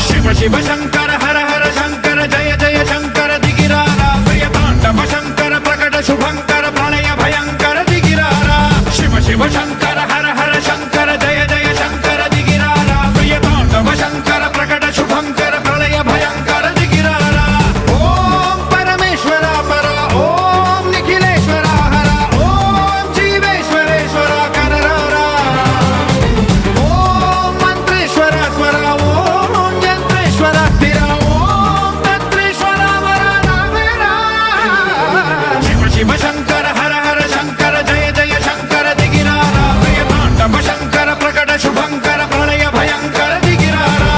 శివ శివ శంకర హర హర శంకర జయ జయ శంకర దిగిరారా ప్రియ తాండవ శంకర ప్రకట శుభంకర ప్రళయ భయంకర దిగిరారా శివ శివ శంకర హర హర శంకర జయ జయ శంకర దిగిరారా ప్రియ తాండవ శంకర ప్రకట శుభంకర ప్రళయ భయంకర దిగిరారా ఓం పరమేశ్వర పర ఓం నిఖిలేశ్వర హర ఓం జీవేశ్వరేశ్వర కరరారా ఓం మంత్రేశ్వర స్వర ఓం యంత్రేశ్వర స్థిర ఓం తంత్రేశ్వర వర రామేరా శివ శివ శంకర హర హర శంకర జయ జయ శంకర దిగిరారా ప్రియ తాండవ శంకర ప్రకట శుభంకర ప్రళయ భయంకర దిగిరారా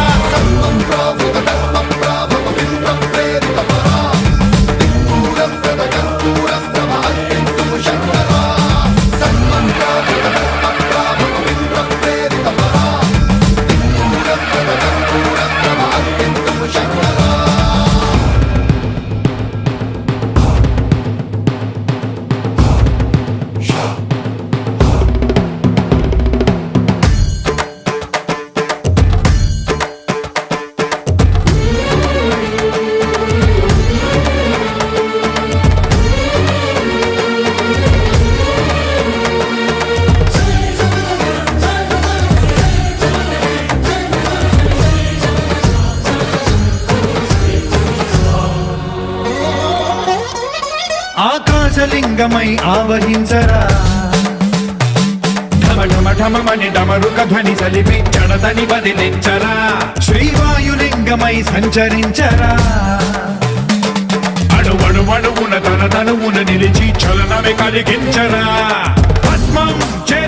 ఆకాశలింగమై ఆవహించరా ఢమ ఢమ ఢమమని డమరుక ధ్వని సలిపి జడదని వదిలించరా శ్రీవాయులింగమై సంచరించరా అణువణువున తన తనువున నిలిచి చలనమే కలిగించరా భస్మం చే